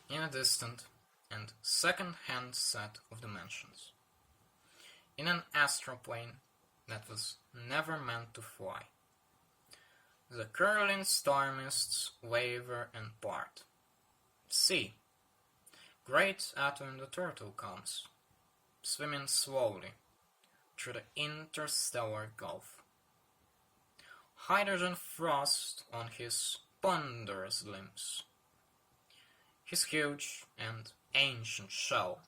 in a distant and second-hand set of dimensions, in an astroplane that was never meant to fly. The curling star mists waver and part. See, great Atoin the turtle comes, swimming slowly through the interstellar gulf. Hydrogen frost on his ponderous limbs, his huge and ancient shell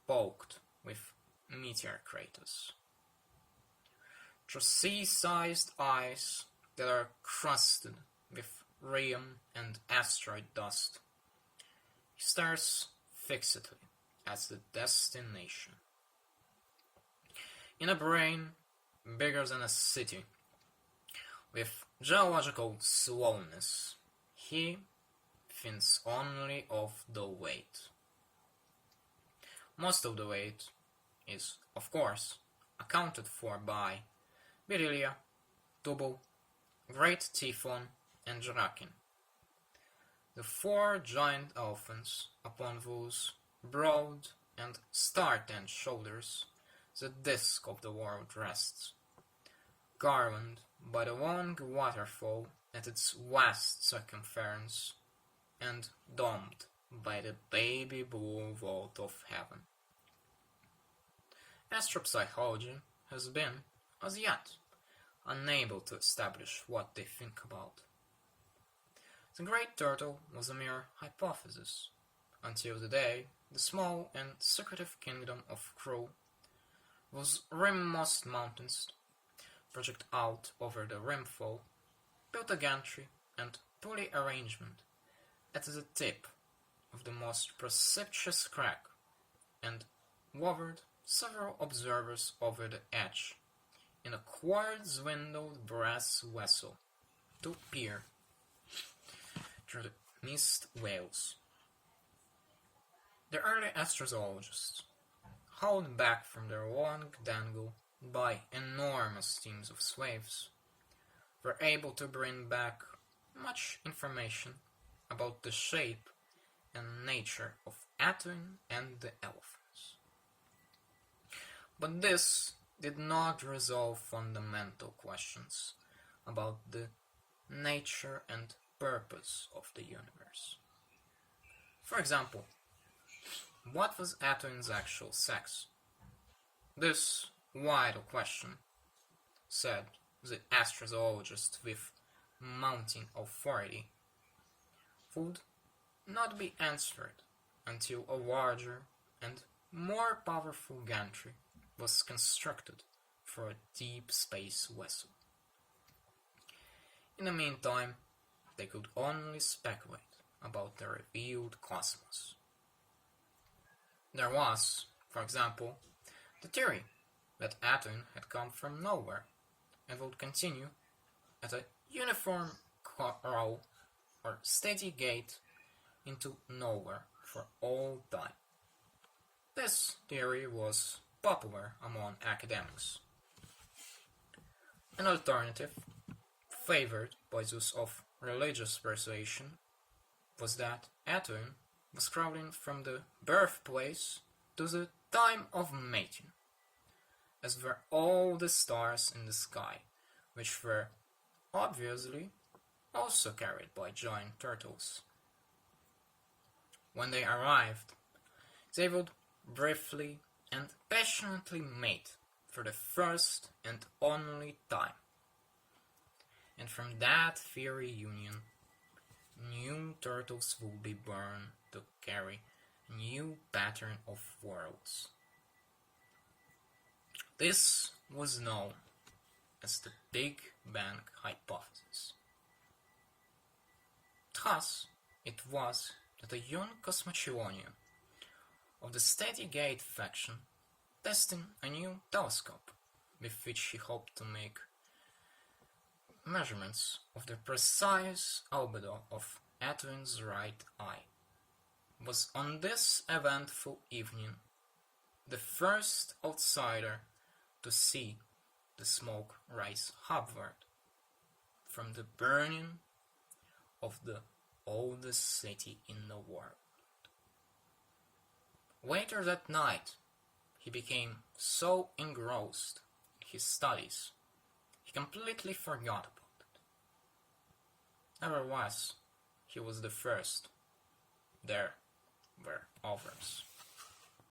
poked with meteor craters. Through sea-sized eyes that are crusted with rheum and asteroid dust, he stares fixedly at the destination. In a brain bigger than a city, with geological slowness, he thinks only of the weight. Most of the weight is, of course, accounted for by Berylia, Tubal, Great Typhon, and Draken, the four giant elephants upon whose broad and star-tanned shoulders the disk of the world rests, garlanded by the long waterfall at its vast circumference, and domed by the baby blue vault of heaven. Astropsychology has been, as yet, unable to establish what they think about. The great turtle was a mere hypothesis, until the day the small and secretive kingdom of Krull, whose rimmost mountains project out over the rimfall, built a gantry and pulley arrangement at the tip of the most precipitous crack, and lowered several observers over the edge in a quartz-windowed brass vessel to peer through the mist veils. The early astrozoologists, hauled back from their long dangle by enormous teams of slaves, were able to bring back much information about the shape and nature of Atoin and the elephants. But this did not resolve fundamental questions about the nature and purpose of the universe. For example, what was Atoin's actual sex? This vital question, said the astrozoologist with mounting authority, would not be answered until a larger and more powerful gantry was constructed for a deep space vessel. In the meantime, they could only speculate about the revealed cosmos. There was, for example, the theory that Atoin had come from nowhere and would continue at a uniform row or steady gait into nowhere for all time. This theory was popular among academics. An alternative, favored by those of religious persuasion, was that Atoin was crawling from the birthplace to the time of mating, as were all the stars in the sky, which were obviously also carried by giant turtles. When they arrived, they would briefly and passionately mate for the first and only time. And from that fiery union, new turtles will be born to carry a new pattern of worlds. This was known as the Big Bang hypothesis. Thus, it was that a young cosmochelonian of the Steady Gate faction testing a new telescope with which he hoped to make measurements of the precise albedo of Atoin's right eye, was on this eventful evening the first outsider to see the smoke rise upward from the burning of the oldest city in the world. Later that night, he became so engrossed in his studies, he completely forgot about it. Nevertheless, he was the first. There were others.